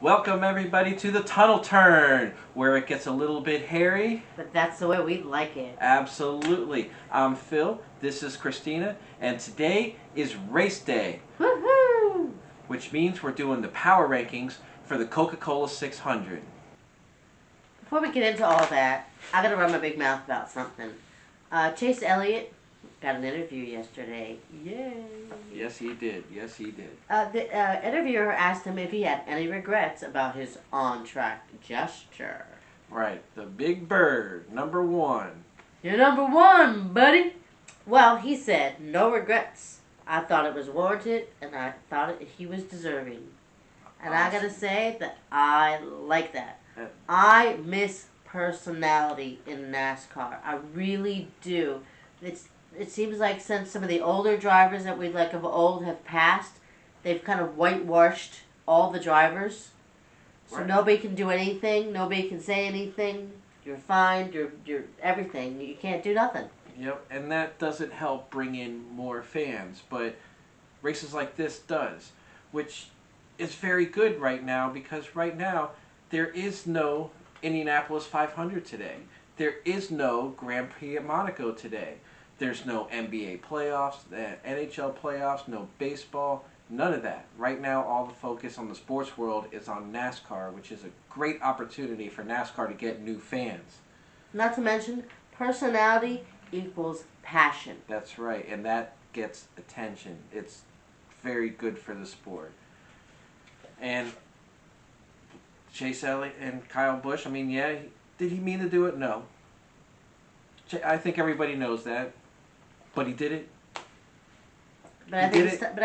Welcome everybody to the tunnel turn, where it gets a little bit hairy. But that's the way we like it. Absolutely. I'm Phil, this is Christina, and today is race day. Woohoo! Which means we're doing the power rankings for the Coca-Cola 600. Before we get into all that, I gotta run my big mouth about something. Chase Elliott got an interview yesterday. Yay! Yes, he did. Yes, he did. The interviewer asked him if he had any regrets about his on-track gesture. Right, the big bird, number one. You're number one, buddy! Well, he said, no regrets. I thought it was warranted, and I thought he was deserving. And awesome. I gotta say that I like that. I miss personality in NASCAR. I really do. It seems like since some of the older drivers that we like of old have passed, they've kind of whitewashed all the drivers. So right. Nobody can do anything. Nobody can say anything. You're fined. You're everything. You can't do nothing. Yep, and that doesn't help bring in more fans, but races like this does, which is very good right now because right now there is no Indianapolis 500 today. There is no Grand Prix at Monaco today. There's no NBA playoffs, NHL playoffs, no baseball, none of that. Right now, all the focus on the sports world is on NASCAR, which is a great opportunity for NASCAR to get new fans. Not to mention, personality equals passion. That's right, and that gets attention. It's very good for the sport. And Chase Elliott and Kyle Busch, I mean, yeah, did he mean to do it? No. I think everybody knows that. But he did it. But I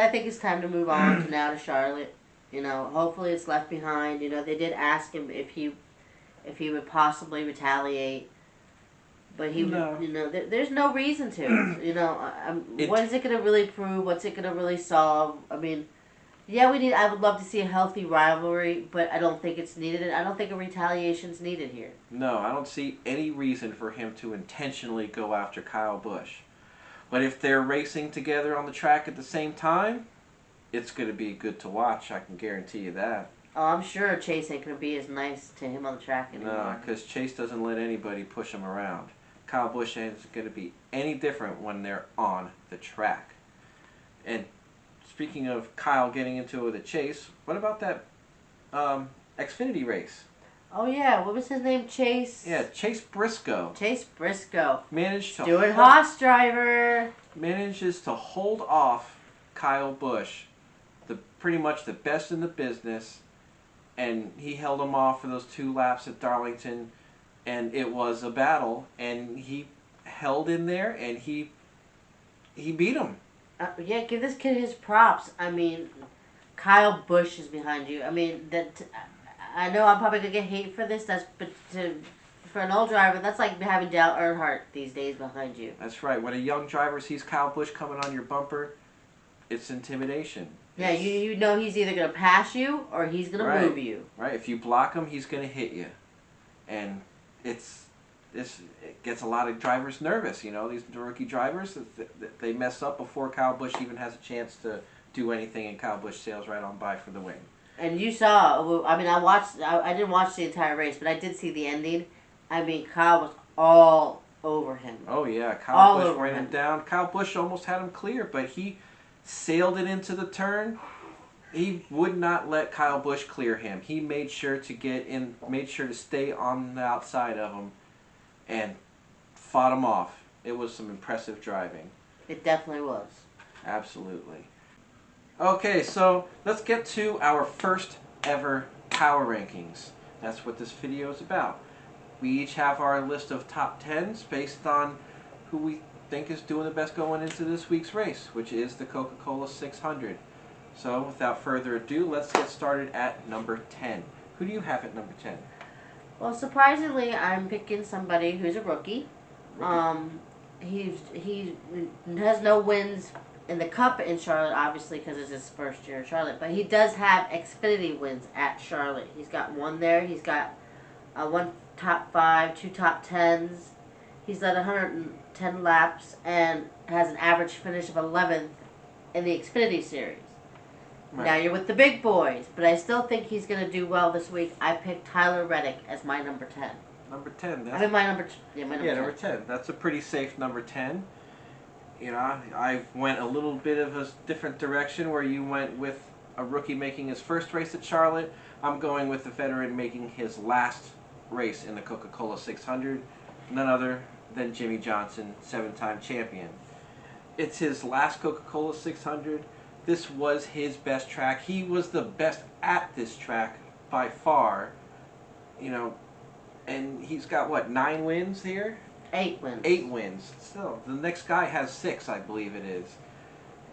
think it's time to move on to now to Charlotte. You know, hopefully it's left behind. You know, they did ask him if he would possibly retaliate. But he, no. You know, there's no reason to. You know, what is it going to really prove? What's it going to really solve? I mean, yeah, I would love to see a healthy rivalry, but I don't think it's needed. I don't think a retaliation's needed here. No, I don't see any reason for him to intentionally go after Kyle Busch. But if they're racing together on the track at the same time, it's going to be good to watch. I can guarantee you that. Oh, I'm sure Chase ain't going to be as nice to him on the track anymore. No, because Chase doesn't let anybody push him around. Kyle Busch isn't going to be any different when they're on the track. And speaking of Kyle getting into it with a Chase, what about that Xfinity race? Oh yeah, what was his name? Chase? Yeah, Chase Briscoe. Chase Briscoe. Manages to hold off Kyle Busch, pretty much the best in the business, and he held him off for those 2 laps at Darlington, and it was a battle, and he held in there, and he beat him. Yeah, give this kid his props. I mean, Kyle Busch is behind you. I mean, I know I'm probably gonna get hate for this. For an old driver, that's like having Dale Earnhardt these days behind you. That's right. When a young driver sees Kyle Busch coming on your bumper, it's intimidation. Yeah, you know he's either gonna pass you or he's gonna move you. Right. If you block him, he's gonna hit you, and it gets a lot of drivers nervous. You know, these rookie drivers, they mess up before Kyle Busch even has a chance to do anything, and Kyle Busch sails right on by for the win. And you saw, I mean, I didn't watch the entire race, but I did see the ending. I mean, Kyle was all over him. Oh, yeah. Kyle Busch ran him down. Kyle Busch almost had him clear, but he sailed it into the turn. He would not let Kyle Busch clear him. He made sure to stay on the outside of him and fought him off. It was some impressive driving. It definitely was. Absolutely. Okay, so let's get to our first ever power rankings. That's what this video is about. We each have our list of top 10s based on who we think is doing the best going into this week's race, which is the Coca-Cola 600. So without further ado, let's get started at number 10. Who do you have at number 10? Well, surprisingly, I'm picking somebody who's a rookie. He has no wins in the Cup in Charlotte, obviously, because it's his first year in Charlotte. But he does have Xfinity wins at Charlotte. He's got one there. He's got one top 5, 2 top 10s. He's led 110 laps and has an average finish of 11th in the Xfinity Series. Right. Now you're with the big boys, but I still think he's going to do well this week. I picked Tyler Reddick as my number 10. Number 10. I mean, my number 10. Number 10. That's a pretty safe number 10. You know, I went a little bit of a different direction where you went with a rookie making his first race at Charlotte. I'm going with the veteran making his last race in the Coca-Cola 600. None other than Jimmie Johnson, 7-time champion. It's his last Coca-Cola 600. This was his best track. He was the best at this track by far. You know, and he's got, what, 9 wins here? 8 wins. 8 wins. Still, the next guy has 6, I believe it is.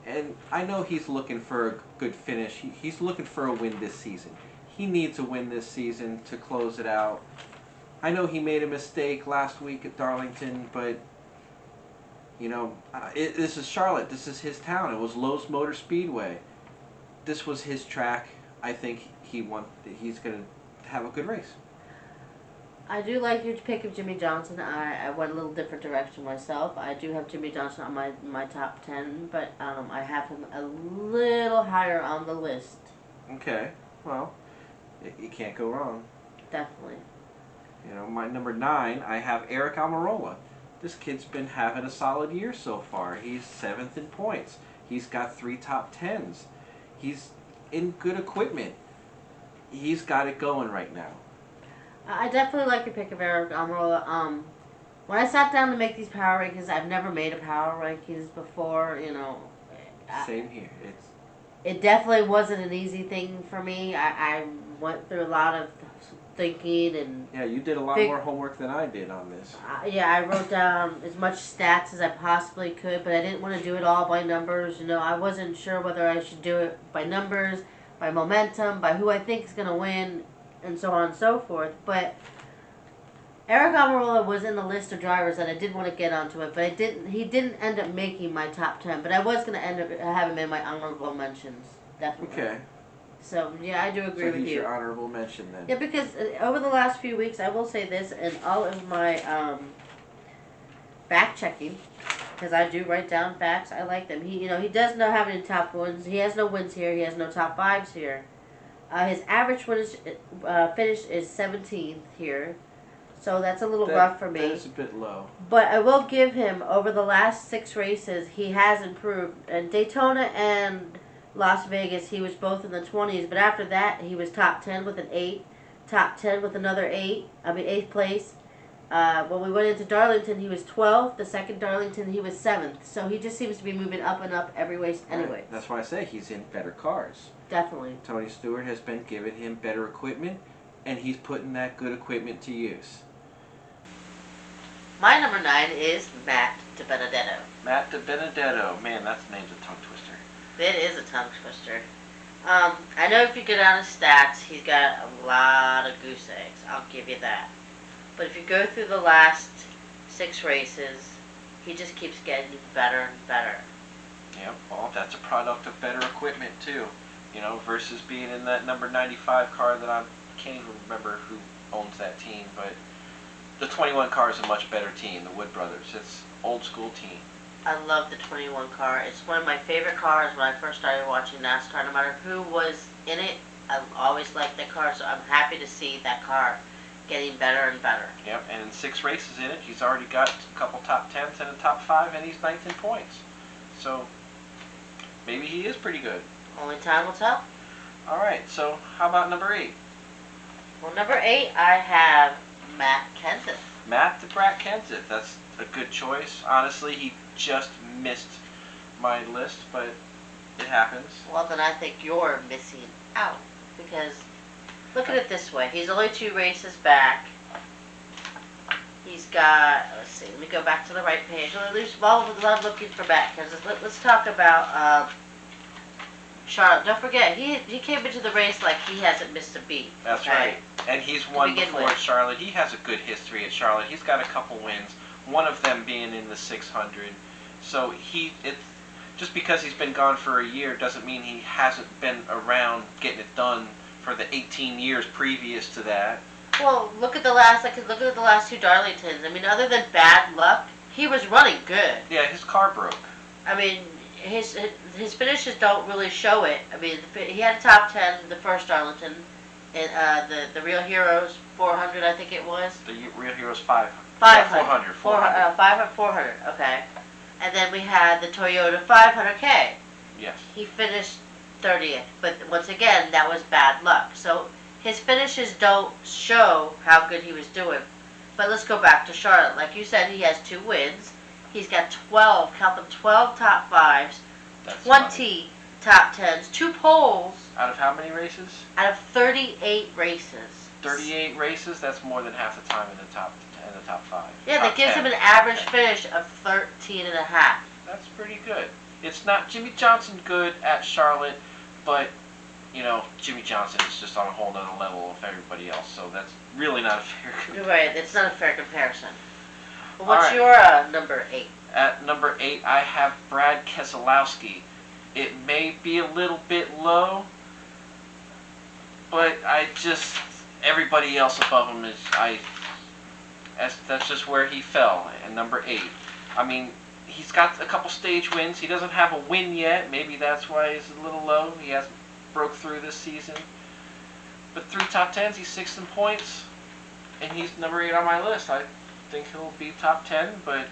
And I know he's looking for a good finish. He's looking for a win this season. He needs a win this season to close it out. I know he made a mistake last week at Darlington, but, you know, this is Charlotte. This is his town. It was Lowe's Motor Speedway. This was his track. I think he's going to have a good race. I do like your pick of Jimmie Johnson. I went a little different direction myself. I do have Jimmie Johnson on my top 10, but I have him a little higher on the list. Okay. Well, you can't go wrong. Definitely. You know, my number 9, I have Eric Almirola. This kid's been having a solid year so far. He's 7th in points. He's got 3 top 10s. He's in good equipment. He's got it going right now. I definitely like your pick of Eric Almirola. When I sat down to make these power rankings, I've never made a power rankings before, you know. Same here. It definitely wasn't an easy thing for me. I went through a lot of thinking and... Yeah, you did a lot more homework than I did on this. Yeah, I wrote down as much stats as I possibly could, but I didn't want to do it all by numbers. You know, I wasn't sure whether I should do it by numbers, by momentum, by who I think is going to win, and so on and so forth. But Eric Almirola was in the list of drivers that I did want to get onto it, but he didn't end up making my top 10. But I was going to end up have him in my honorable mentions, definitely. Okay. So, yeah, I do agree with you. So he's your honorable mention then. Yeah, because over the last few weeks, I will say this, and all of my fact-checking, because I do write down facts, I like them. He does not have any top wins. He has no wins here. He has no top 5s here. His average finish is 17th here, so that's a little rough for me. That is a bit low. But I will give him, over the last 6 races, he has improved. And Daytona and Las Vegas, he was both in the 20s, but after that, he was top 10 with an 8, top 10 with another 8th place. When we went into Darlington, he was 12th. The second Darlington, he was 7th. So he just seems to be moving up and up every race anyway. Right. That's why I say he's in better cars. Definitely. Tony Stewart has been giving him better equipment, and he's putting that good equipment to use. My number 9 is Matt DiBenedetto. Matt DiBenedetto. Man, that name's a tongue twister. It is a tongue twister. I know if you go down his stats, he's got a lot of goose eggs. I'll give you that. But if you go through the last 6 races, he just keeps getting better and better. Yeah, well, that's a product of better equipment, too. You know, versus being in that number 95 car that I can't even remember who owns that team, but the 21 car is a much better team, the Wood Brothers. It's old school team. I love the 21 car. It's one of my favorite cars when I first started watching NASCAR. No matter who was in it, I always liked that car, so I'm happy to see that car getting better and better. Yep, and in 6 races in it, he's already got a couple top 10s and a top 5, and he's 9th in points. So, maybe he is pretty good. Only time will tell. Alright, so how about number 8? Well, number 8, I have Matt Kenseth. Matt the Brat Kenseth. That's a good choice. Honestly, he just missed my list, but it happens. Well, then I think you're missing out. Because, look at it this way. He's only 2 races back. He's got, let's see, let me go back to the right page. While I'm looking for Matt Kenseth, let's talk about Charlotte. Don't forget, he came into the race like he hasn't missed a beat. That's right. And he's won before at Charlotte. He has a good history at Charlotte. He's got a couple wins, one of them being in the 600. So just because he's been gone for a year doesn't mean he hasn't been around getting it done for the 18 years previous to that. Well, look at the last 2 Darlingtons. I mean, other than bad luck, he was running good. Yeah, his car broke. I mean, his finishes don't really show it. I mean, he had a top 10 the first Arlington, in the Real Heroes 400, I think it was. The Real Heroes 500. 500. 400. 400, okay. And then we had the Toyota 500K. Yes. He finished 30th, but once again, that was bad luck. So his finishes don't show how good he was doing. But let's go back to Charlotte. Like you said, he has 2 wins. He's got 12, count them, 12 top 5s, That's 20 funny. top 10s, 2 poles. Out of how many races? Out of 38 races. 38 races. That's more than half the time in the top 5. Yeah, Top that gives 10. him an average finish of 13 and a half. That's pretty good. It's not Jimmie Johnson good at Charlotte, but Jimmie Johnson is just on a whole nother level of everybody else. So that's really not a fair comparison. You're right. It's not a fair comparison. Well, what's All your number 8? At number 8, I have Brad Keselowski. It may be a little bit low, but everybody else above him that's just where he fell. And number 8. I mean, he's got a couple stage wins. He doesn't have a win yet. Maybe that's why he's a little low. He hasn't broke through this season. But 3 top 10s, he's 6th in points, and he's number 8 on my list. I think he'll be top 10, but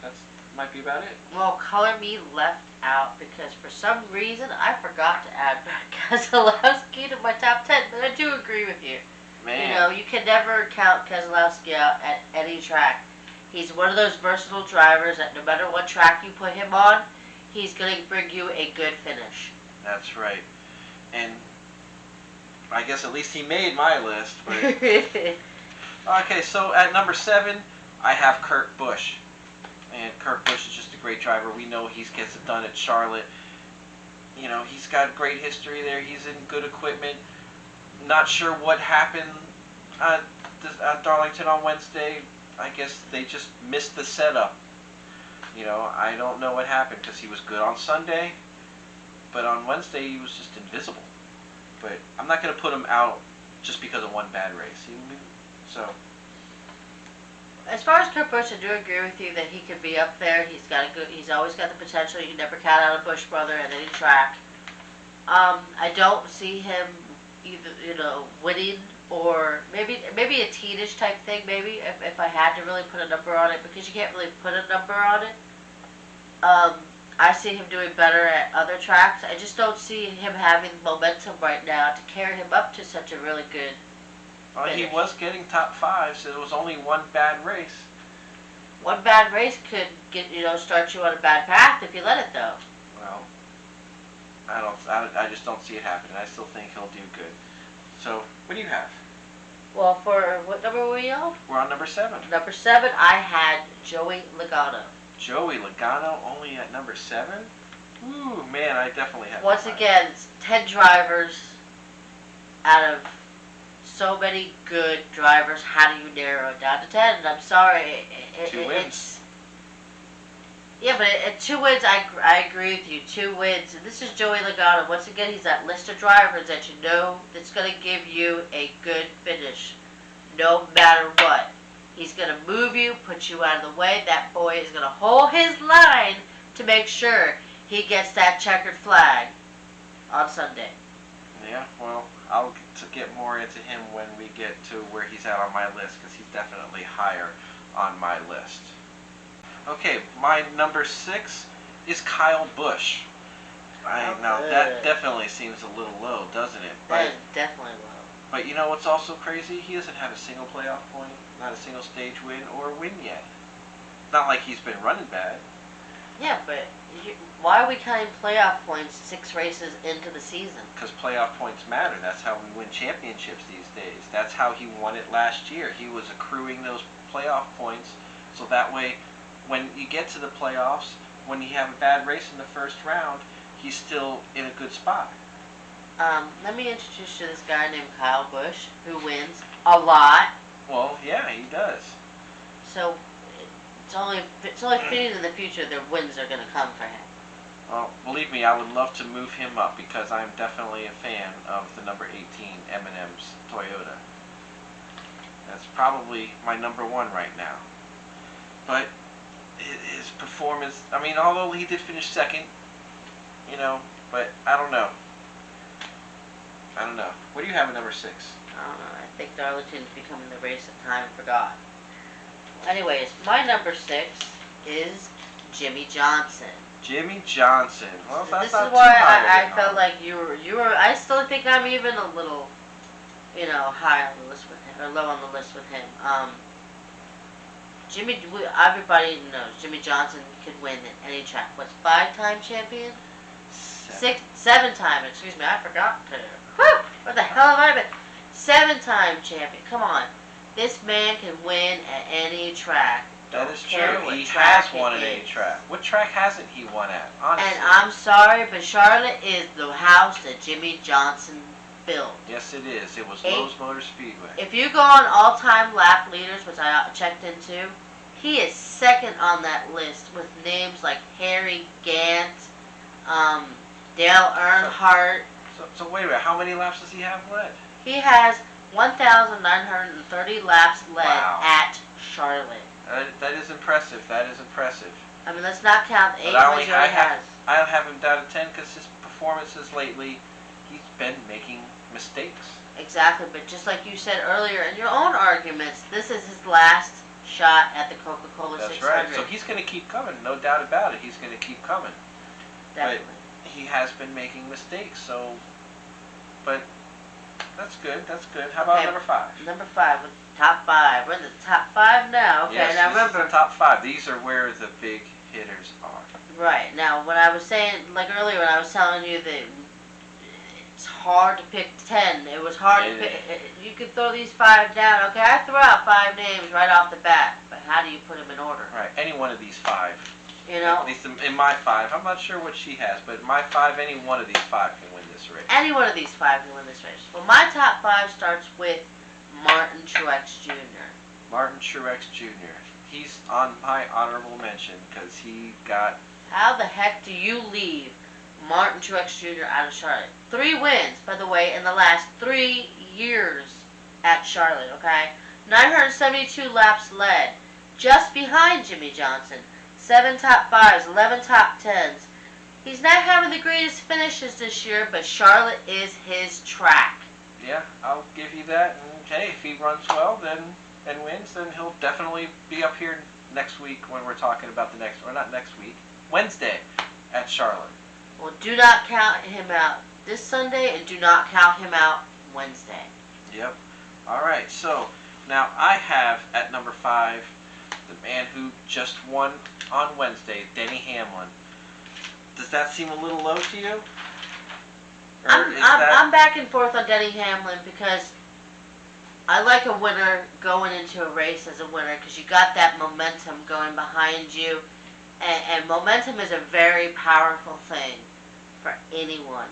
that might be about it. Well, color me left out because for some reason I forgot to add Keselowski to my top 10, but I do agree with you. Man. You can never count Keselowski out at any track. He's one of those versatile drivers that no matter what track you put him on, he's going to bring you a good finish. That's right. And I guess at least he made my list. But okay, so at number 7, I have Kurt Busch. And Kurt Busch is just a great driver. We know he gets it done at Charlotte. He's got great history there. He's in good equipment. Not sure what happened at Darlington on Wednesday. I guess they just missed the setup. I don't know what happened because he was good on Sunday, but on Wednesday he was just invisible. But I'm not going to put him out just because of one bad race. So. As far as Kurt Busch, I do agree with you that he could be up there. He's always got the potential. You can never count out a Busch brother at any track. I don't see him either, winning or maybe a teenish type thing. Maybe if I had to really put a number on it, because you can't really put a number on it. I see him doing better at other tracks. I just don't see him having momentum right now to carry him up to such a really good finish. He was getting top 5, so there was only one bad race. One bad race could start you on a bad path if you let it, though. Well, I just don't see it happening. I still think he'll do good. So, what do you have? Well, for what number were you on? We're on number 7. Number 7, I had Joey Logano. Joey Logano only at number 7? Ooh, man, I definitely have. Once again, 10 drivers out of so many good drivers. How do you narrow it down to 10? I'm sorry. 2 wins. Yeah, but at 2 wins, I agree with you. 2 wins. And this is Joey Logano. Once again, he's that list of drivers that that's going to give you a good finish, no matter what. He's going to move you, put you out of the way. That boy is going to hold his line to make sure he gets that checkered flag on Sunday. Yeah, well, I'll get more into him when we get to where he's at on my list, because he's definitely higher on my list. Okay, my number 6 is Kyle Busch. Now that definitely seems a little low, doesn't it? That is definitely low. But you know what's also crazy? He hasn't had a single playoff point, not a single stage win or win yet. Not like he's been running bad. Yeah, but why are we counting playoff points 6 races into the season? Because playoff points matter. That's how we win championships these days. That's how he won it last year. He was accruing those playoff points, so that way when you get to the playoffs, when you have a bad race in the first round, he's still in a good spot. Let me introduce you to this guy named Kyle Busch, who wins a lot. Well, yeah, he does. So it's only fitting in the future that wins are going to come for him. Well, believe me, I would love to move him up because I'm definitely a fan of the number 18 M&M's Toyota. That's probably my number 1 right now. But his performance, I mean, although he did finish 2nd, you know, but I don't know. I don't know. What do you have at number 6? I don't know. I think Darlington's becoming the race that time forgot. Anyways, my number 6 is Jimmie Johnson. Jimmie Johnson. Well, that's This not is too why high. I felt like you were. I still think I'm even a little, high on the list with him, or low on the list with him. Everybody knows Jimmie Johnson could win at any track. What's 5-time champion? 7-time. Excuse me, I forgot to. Whew, what the hell have I been? 7-time champion. Come on, this man can win at any track. That is care true. what He track has won at it any is. track. What track hasn't he won at? Honestly. And I'm sorry, but Charlotte is the house that Jimmie Johnson built. Yes, it is. It was Lowe's Motor Speedway. If you go on all-time lap leaders, which I checked into, he is second on that list with names like Harry Gant, Dale Earnhardt. So wait a minute. How many laps does he have led? He has 1,930 laps led at Charlotte. That is impressive. That is impressive. I mean, let's not count the 8 But wins he already has. I have him down to 10 because his performances lately, he's been making mistakes. Exactly, but just like you said earlier in your own arguments, this is his last shot at the CocaCola 600. That's right. So he's going to keep coming, no doubt about it. He's going to keep coming. Definitely. But he has been making mistakes, but that's good. That's good. How about number 5? Number 5, with top 5. We're in the top 5 now. Okay, yes, now this remember. is the top 5. These are where the big hitters are. Right. Now, when I was saying, like earlier, when I was telling you that it's hard to pick 10, it was hard to pick. You could throw these 5 down. Okay, I threw out 5 names right off the bat, but how do you put them in order? Right. Any one of these 5. At least in my 5. I'm not sure what she has, but in my 5, any one of these 5 can win this race. Any one of these 5 can win this race. Well, my top 5 starts with Martin Truex Jr. Martin Truex Jr. He's on my honorable mention because he got... How the heck do you leave Martin Truex Jr. out of Charlotte? 3 wins, by the way, in the last 3 years at Charlotte, okay? 972 laps led, just behind Jimmie Johnson. 7 top 5s, 11 top 10s. He's not having the greatest finishes this year, but Charlotte is his track. Yeah, I'll give you that. And hey, if he runs well and wins, then he'll definitely be up here next week when we're talking about the next, or not next week, Wednesday at Charlotte. Well, do not count him out this Sunday, and do not count him out Wednesday. Yep. All right, so now I have at number 5 the man who just won on Wednesday, Denny Hamlin. Does that seem a little low to you? I'm back and forth on Denny Hamlin because I like a winner going into a race as a winner because you got that momentum going behind you, and momentum is a very powerful thing for anyone.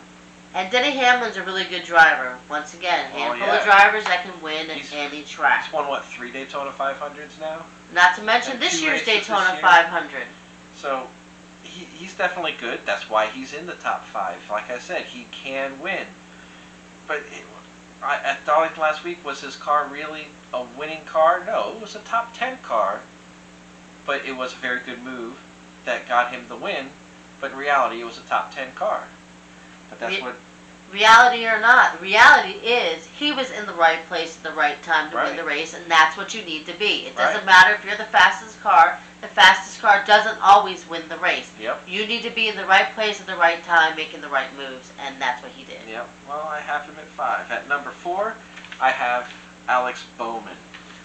And Denny Hamlin's a really good driver. Once again, handful of drivers that can win at any track. He's won, 3 Daytona 500s now? Not to mention And this 2 year's races Daytona this year. 500. So he's definitely good. That's why he's in the top 5. Like I said, he can win. But at Darlington last week, was his car really a winning car? No, it was a top 10 car. But it was a very good move that got him the win. But in reality, it was a top 10 car. But that's what... Reality or not, the reality is he was in the right place at the right time to win the race, and that's what you need to be. It doesn't matter if you're the fastest car doesn't always win the race. Yep. You need to be in the right place at the right time, making the right moves, and that's what he did. Yep. Well, I have him at 5. At number 4, I have Alex Bowman.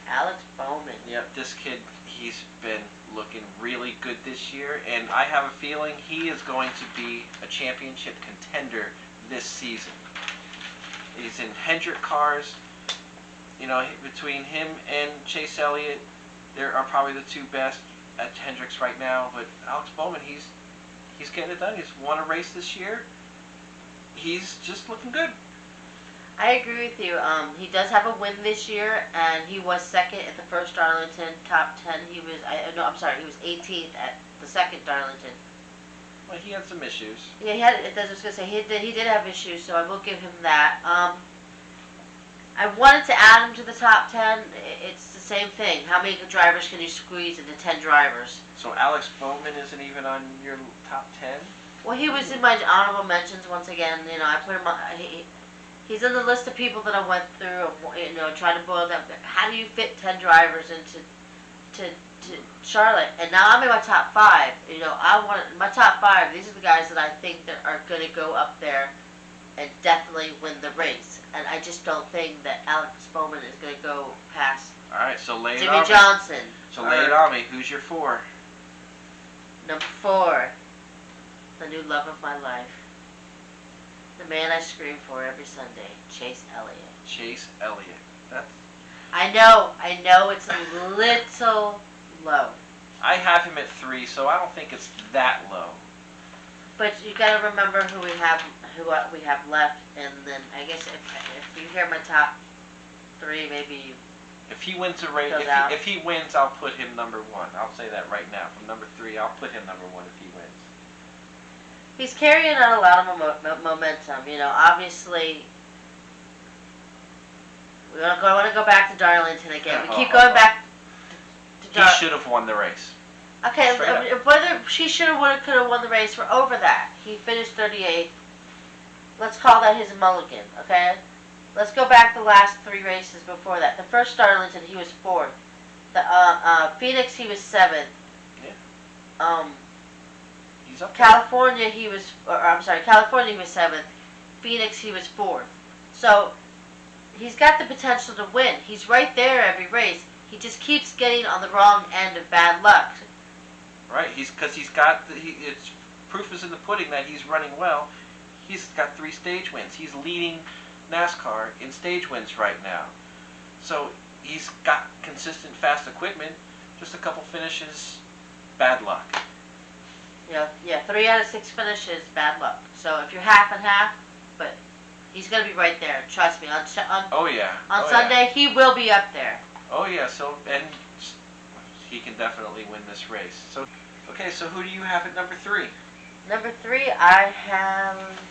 Alex Bowman. Yep, this kid, he's been looking really good this year, and I have a feeling he is going to be a championship contender this season. He's in Hendrick cars. You know, between him and Chase Elliott, they are probably the 2 best at Hendricks right now. But Alex Bowman, he's getting it done. He's won a race this year. He's just looking good. I agree with you. He does have a win this year, and he was second at the first Darlington top 10. He was 18th at the second Darlington. Well, he had some issues. Yeah, he did have issues, so I will give him that. I wanted to add him to the top 10. It's the same thing. How many drivers can you squeeze into 10 drivers? So Alex Bowman isn't even on your top 10? Well, he was in my honorable mentions once again. You know, I put him on. He's in the list of people that I went through. You know, trying to boil down. How do you fit 10 drivers into to Charlotte? And now I'm in my top 5. You know, I want my top 5. These are the guys that I think that are going to go up there and definitely win the race. And I just don't think that Alex Bowman is going to go past. All right, so lay it Jimmie on Johnson. me. So lay it on me. Who's your 4? Number 4, the new love of my life. The man I scream for every Sunday, Chase Elliott. Chase Elliott. That's. I know it's a little low. I have him at 3, so I don't think it's that low. But you got to remember who we have left, and then I guess if you hear my top 3, maybe. If he wins a race, if he wins, I'll put him number 1. I'll say that right now. From number 3, I'll put him number 1 if he wins. He's carrying on a lot of momentum. You know, obviously, we want to go back to Darlington again. We keep going back to Darlington. He should have won the race. Okay, whether she should have, could have won the race, we're over that. He finished 38th. Let's call that his mulligan, okay? Let's go back the last 3 races before that. The first Darlington, he was 4th. The Phoenix, he was 7th. Yeah. He's up there. California, California, he was 7th. Phoenix, he was 4th. So he's got the potential to win. He's right there every race. He just keeps getting on the wrong end of bad luck. Right. Because he's got it's proof is in the pudding that he's running well. He's got 3 stage wins. He's leading NASCAR in stage wins right now. So he's got consistent fast equipment. Just a couple finishes, bad luck. Yeah, 3 out of 6 finishes, bad luck. So if you're half and half, but he's going to be right there. Trust me. On Sunday, yeah. He will be up there. Oh yeah. So and he can definitely win this race. So okay. So who do you have at number 3? Number 3, I have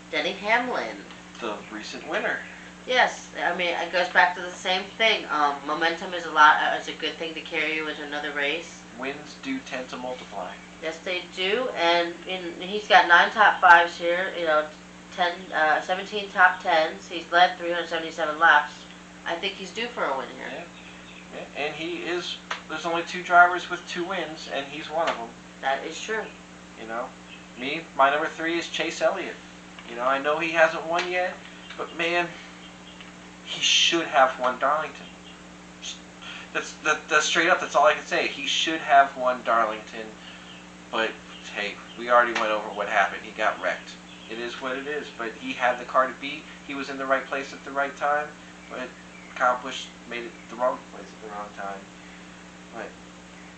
Denny Hamlin. The recent winner. Yes, I mean it goes back to the same thing. Momentum is a good thing to carry you into another race. Wins do tend to multiply. Yes, they do, and he's got 9 top 5s here. You know, 17 top 10s. He's led 377 laps. I think he's due for a win here. Yeah, and there's only 2 drivers with 2 wins, and he's one of them. That is true. You know, my number 3 is Chase Elliott. You know, I know he hasn't won yet, but man, he should have won Darlington. That's straight up. That's all I can say. He should have won Darlington, but hey, we already went over what happened. He got wrecked. It is what it is. But he had the car to beat. He was in the right place at the right time, but Kyle Busch made it the wrong place at the wrong time. But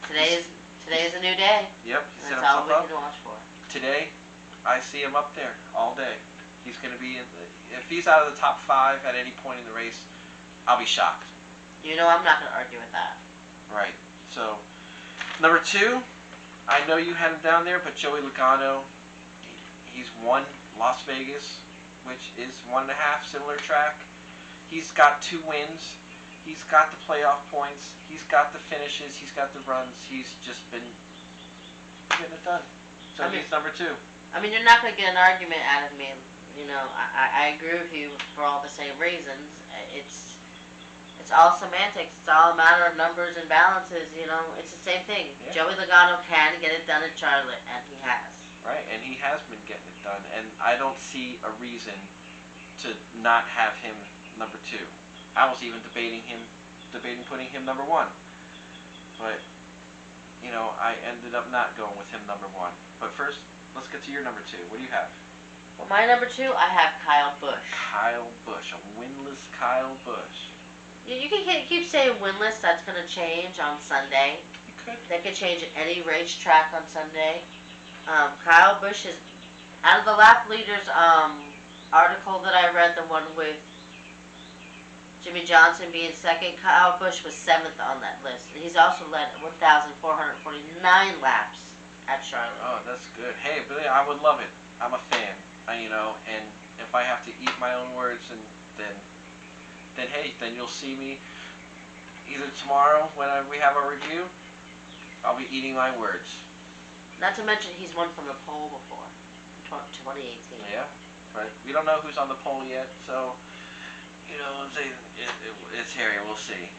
today is a new day. Yep, he set that's all himself we can watch for. Today, I see him up there all day. He's going to be if he's out of the top 5 at any point in the race, I'll be shocked. You know I'm not going to argue with that. Right. So, number 2, I know you had him down there, but Joey Logano, he's won Las Vegas, which is 1.5, similar track. He's got 2 wins. He's got the playoff points. He's got the finishes. He's got the runs. He's just been getting it done. So he's number 2. I mean, you're not going to get an argument out of me. You know, I agree with you for all the same reasons. It's all semantics. It's all a matter of numbers and balances. You know, it's the same thing. Yeah. Joey Logano can get it done in Charlotte, and he has. Right, and he has been getting it done. And I don't see a reason to not have him number 2. I was even debating putting him number 1. But, you know, I ended up not going with him number 1. But first, let's get to your number 2. What do you have? Well, my number 2, I have Kyle Busch. Kyle Busch, a winless Kyle Busch. You can keep saying winless. That's going to change on Sunday. You could. That could change at any racetrack on Sunday. Kyle Busch is, out of the lap leaders article that I read, the one with Jimmie Johnson being 2nd, Kyle Busch was 7th on that list. And he's also led 1,449 laps at Charlotte. Oh, that's good. Hey, Billy, I would love it. I'm a fan. You know, and if I have to eat my own words, and then you'll see me either tomorrow when we have our review. I'll be eating my words. Not to mention he's won from the pole before, in 2018. Yeah, but we don't know who's on the pole yet, so, you know, it's hairy. We'll see.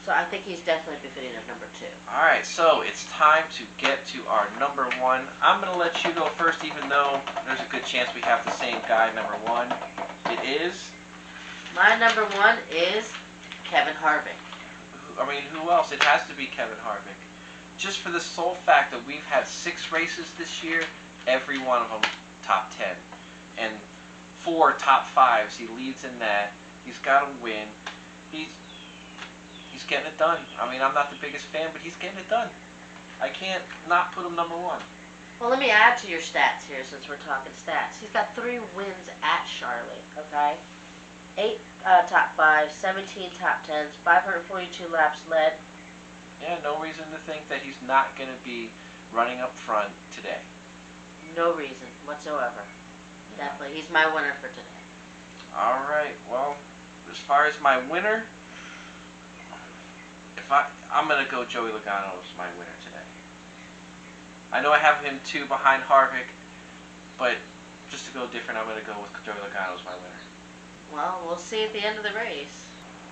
So I think he's definitely befitting of number 2. All right, so it's time to get to our number 1. I'm going to let you go first, even though there's a good chance we have the same guy, number 1. It is? My number 1 is Kevin Harvick. I mean, who else? It has to be Kevin Harvick. Just for the sole fact that we've had 6 races this year, every one of them top 10. And 4 top 5s. He leads in that. He's got a win. He's getting it done. I mean, I'm not the biggest fan, but he's getting it done. I can't not put him number 1. Well, let me add to your stats here since we're talking stats. He's got 3 wins at Charlotte, okay? 8 top 5s, 17 top 10s, 542 laps led. Yeah, no reason to think that he's not going to be running up front today. No reason whatsoever. Yeah. Definitely. He's my winner for today. All right. Well, as far as my winner, I'm going to go Joey Logano as my winner today. I know I have him 2 behind Harvick, but just to go different, I'm going to go with Joey Logano as my winner. Well, we'll see at the end of the race.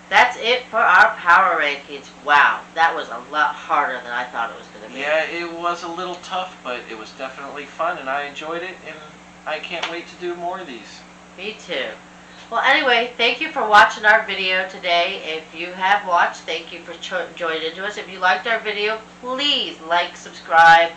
That's it for our power rankings. Wow, that was a lot harder than I thought it was going to be. Yeah, it was a little tough, but it was definitely fun, and I enjoyed it, and I can't wait to do more of these. Me too. Well, anyway, thank you for watching our video today. If you have watched, thank you for joining into us. If you liked our video, please like, subscribe,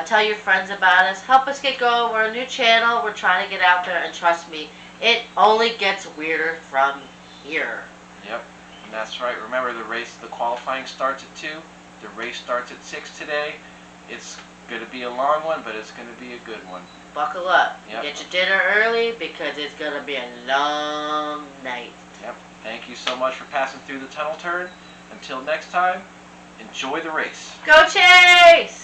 tell your friends about us. Help us get going. We're a new channel. We're trying to get out there, and trust me, it only gets weirder from here. Yep, and that's right. Remember, the qualifying starts at 2. The race starts at 6 today. It's going to be a long one, but it's going to be a good one. Buckle up. Yep. Get your dinner early because it's going to be a long night. Yep. Thank you so much for passing through the tunnel turn. Until next time, enjoy the race. Go Chase!